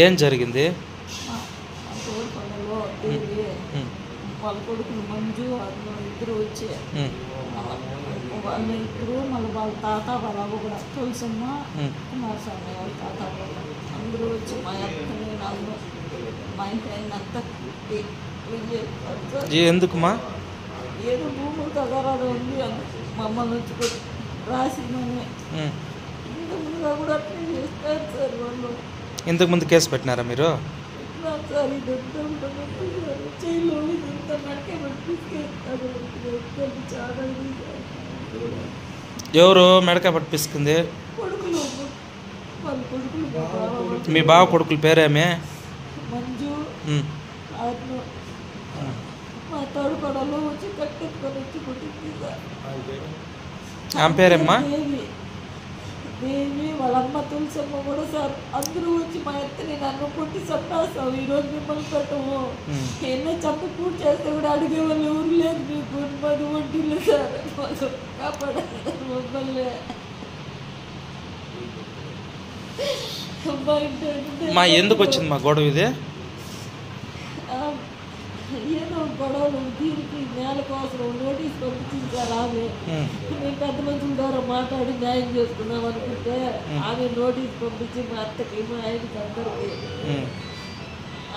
ఏం జరిగింది? వాళ్ళ కొడుకులు మంజు ఇద్దరు వచ్చి వాళ్ళు ఇద్దరు మళ్ళీ వాళ్ళ తాత వాళ్ళ అవ్వ కూడా తులసమ్మ కుమారస్వామి వాళ్ళ తాత అందరూ వచ్చి మా అత్తని నన్ను మా ఇంటి అంతా ఎందుకుమా? ఏదో భూములు తగారాలు ఉంది మమ్మల్ని వచ్చి రాసిందని ఇంతకుముందుగా కూడా అట్లా చేస్తారు సార్ వాళ్ళు. ఇంతకుముందు కేసు పెట్టినారా మీరు? సార్ ఇదంతా చైలో ఇదంతా నడికే పట్టిస్తారు చాలా. ఎవరు మెడకాయ పట్టిపిస్తుంది? కొడుకులు వాళ్ళ కొడుకులు. మీ బావ కొడుకుల పేరేమే? మంజు అతను మా తోడు కొడలో వచ్చి కట్టెత్తుకొని వచ్చి పుట్టింది సార్. ఆమె పేరేమ్మా? దేవి వాళ్ళ అమ్మ తులసమ్మ కూడా సార్ అందరూ వచ్చి మా ఎత్తని నన్ను కొట్టి చంపేస్తావు, ఈరోజు మిమ్మల్ని పెట్టము ఎన్నో చంప పూర్తి చేస్తే కూడా అడిగే వాళ్ళు ఎవరు లేదు, మీకు మది ఒంటిలే సార్ కాపాడారు మమ్మల్ని. మా ఎందుకు వచ్చింది మా గొడవ ఇది? ఏదో గొడవలు దీనికి నేల కోసం నోటీస్ పంపించింది సార్ ఆమె. మేము పెద్ద మనుషుల ద్వారా మాట్లాడి న్యాయం చేసుకున్నాం అనుకుంటే ఆమె నోటీస్ పంపించి మా అత్తకి మా ఆయనకి అందరికి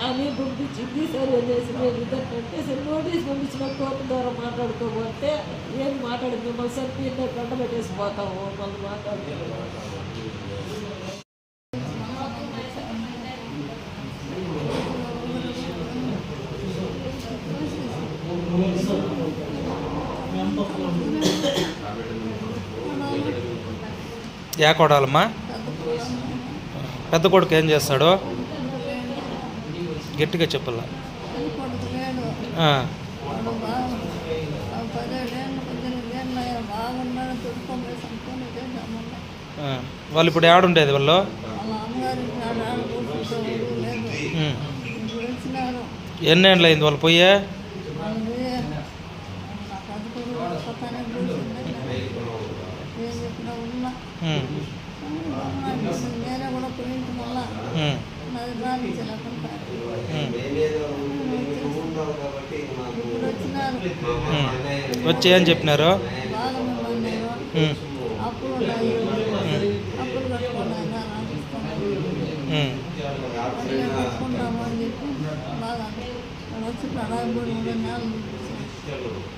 ఆమె పంపించింది. సరే అనేసి మేము ఇద్దరికంటే సరే నోటీస్ పంపించిన కోర్టు ద్వారా మాట్లాడుకోమంటే ఏం మాట్లాడి మిమ్మల్ని సరిపి గంట పెట్టేసి పోతాము మళ్ళీ మాట్లాడుతున్నాము. యా కొడాలమ్మా? పెద్ద కొడుకు ఏం చేస్తాడు? గట్టిగా చెప్పాల. వాళ్ళు ఇప్పుడు ఏడుండేది వాళ్ళు? ఎన్నేళ్ళు అయింది వాళ్ళు పోయే? వచ్చి ఏం చెప్పినారు?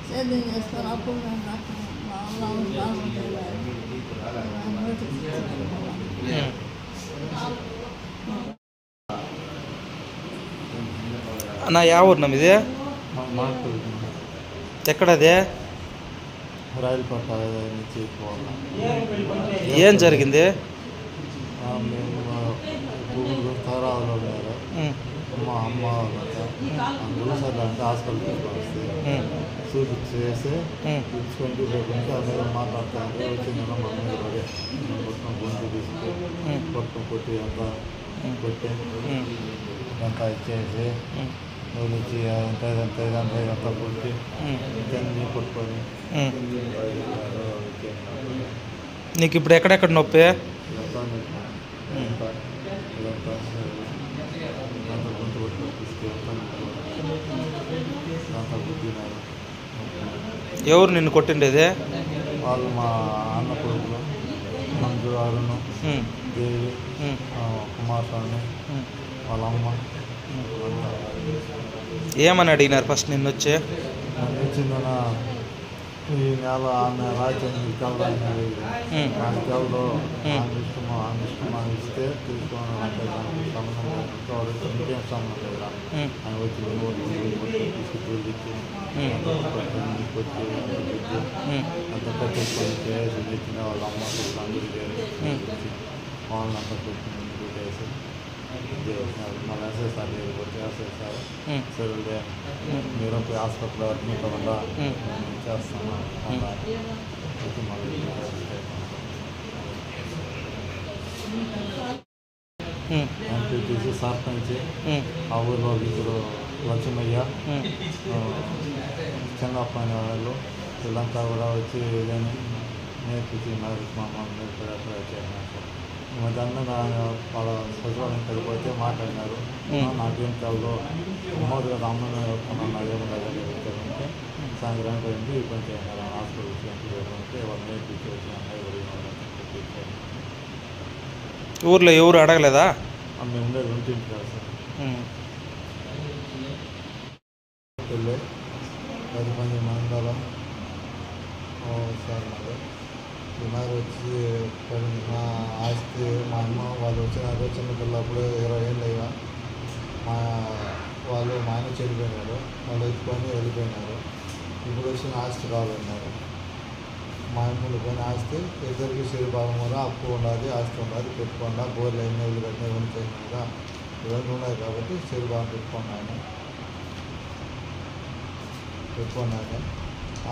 సేద్యం చేస్తారు అప్పుడు అన్న యా ఊరు ఇది? ఎక్కడదే? రాయలపట్ట నుంచి ఏం జరిగింది? మేము తారాలో ఉన్నారు మా అమ్మ అందులో సరే అంటే హాస్పిటల్కి తీసుకొస్తే చూపించేసి చూపించుకొని చూపించుకుంటే అందరూ మాట్లాడుతారు. వచ్చిందన్న మా మీద పడి మొత్తం గొంతు తీసుకొని కొట్టం కొట్టి అంతా కొట్టి అంతా ఇచ్చేసి నువ్వు ఇచ్చి ఇదంతా కొట్టి దాన్ని కొట్టుకొని. నీకు ఇప్పుడు ఎక్కడెక్కడ నొప్పి? ఎవరు నిన్ను కొట్టిండేది? వాళ్ళు మా అన్న కొడుకులు మంజు అరుణ్ దేవి కుమారస్వామి వాళ్ళ అమ్మ. ఏమని అడిగినారు ఫస్ట్ నిన్ను వచ్చి? వచ్చిందన్న ఈ నెల ఆమె రాజ్యం తెలడానికి నాకు తెలదు ఆమె ఇష్టం ఇస్తే తీసుకోవాలి అంటే దానికి సంబంధం ఇంకేం సంబంధం లేదా ఆయన వచ్చి తీసుకొచ్చి అంత కట్టేసుకొని చేసి తెచ్చిన వాళ్ళ అమ్మ అందరికీ వాళ్ళని అంతా పెట్టుకుని పెట్టేసి మళ్ళీ వేసేస్తారు వచ్చేసేస్తారు. సరే మీరు పోయి హాస్పిటల్లో అడ్మిట్ అవ్వకుండా నేను చేస్తాను వచ్చి మళ్ళీ ఎంపీటీసీ సర్పంచ్ ఉమ్, ఆ ఊరిలో ఇద్దరు లక్ష్మయ్య ఉమ్, చెంగప్ప అనే వాళ్ళు వీళ్ళంతా కూడా వచ్చి ఏదైనా నేర్పించినారు మా అమ్మ నేర్పేటప్పుడు చేసినారు సార్. ఈ మధ్యాహ్నం వాళ్ళ సచివాలయం కలిపోతే మాట్లాడినారు. నాకేం తెలదు అమ్మోదు కదా అమ్మని వస్తున్నాను ఏముంటే సాయంత్రానికి వెళ్ళి ఈ పని చేసినారు హాస్పిటల్కి అంటే వాళ్ళు నేర్పించి వచ్చిన ఊర్లో ఎవరు అడగలేదా? మేము ఉండేది ఉంటుంటి కదా సార్. ఉమ్, వెళ్ళి 10 మంది మండలం సార్ మరి సుమారు వచ్చి మా ఆస్తి మా అమ్మ వాళ్ళు వచ్చినారు చిన్నపిల్లప్పుడు 20 ఏళ్ళు అయ్యా మా వాళ్ళు మా ఆయన చనిపోయినారు. వాళ్ళు ఎత్తుకొని వెళ్ళిపోయినారు. ఇప్పుడు వచ్చిన ఆస్తి కావాలన్నారు. మా అమ్మలు పోయిన ఆస్తి ఇద్దరికి శరీరభాగం కూడా అప్పు ఉండాలి ఆస్తి ఉండాలి పెట్టుకోండా బోర్లు అయినా ఇల్లు కట్టినా ఇవన్నీ చేసినా ఇవన్నీ ఉన్నాయి కాబట్టి శరీరభాగం పెట్టుకున్నాను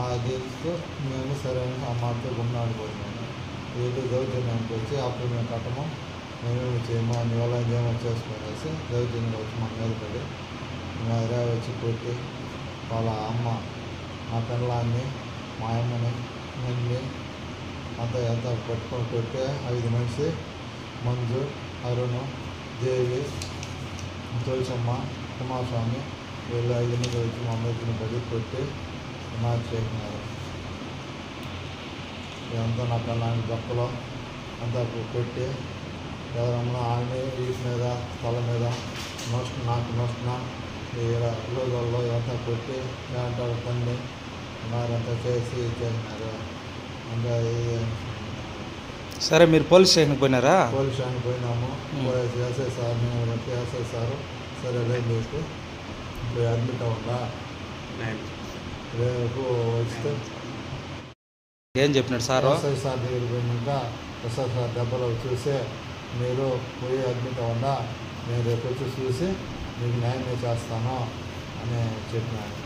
ఆ దీంతో మేము సరైన అమ్మాయితో గుమ్నాడు పోయినాము. వీళ్ళు దౌర్జన్యానికి వచ్చి అప్పుడు మేము కట్టము మేమేమి చేయము అందువల్ల ఏమో చేసుకునేసి దౌర్జన్యం వచ్చి మా మీద పడి మా ఎరా వచ్చి కొట్టి వాళ్ళ అమ్మ మా పిల్లల్ని మా అమ్మని నన్ను అంతా ఎంత పట్టుకొని కొట్టే 5 మనిషి మంజు అరుణ్ దేవి తులసమ్మ కుమారస్వామి వీళ్ళు 5 మంది వచ్చి మా అమ్మని పడి కొట్టి చేసినారు. ఇదంతా నా పిల్లల్ని దొక్కలో అంతా కొట్టి ఎవరన్నా ఆమె వీటి మీద తల మీద నాకు నొస్తున్న రోజుల్లో ఇదంతా కొట్టి అంటారు తండ్రి వారంతా చేసి చేసినారు. ఇంకా సరే మీరు పోలీస్ స్టేషన్కి పోయినారా? పోలీస్ స్టేషన్కి పోయినాము. చేసేసారు మేము చేసేసారు. సరే రేపు ఇప్పుడు అడ్మిట్ అవ్వదా రేపు వస్తే ఏం చెప్పినాడు సార్? ఎస్ఐ సార్ దగ్గరికి పోయినాక ఎస్ఐ సార్ దెబ్బలు చూసి మీరు పోయి అడ్మిట్ అవ్వదా నేను రేపు వచ్చి చూసి మీకు న్యాయం చేస్తాను అని చెప్పినాను.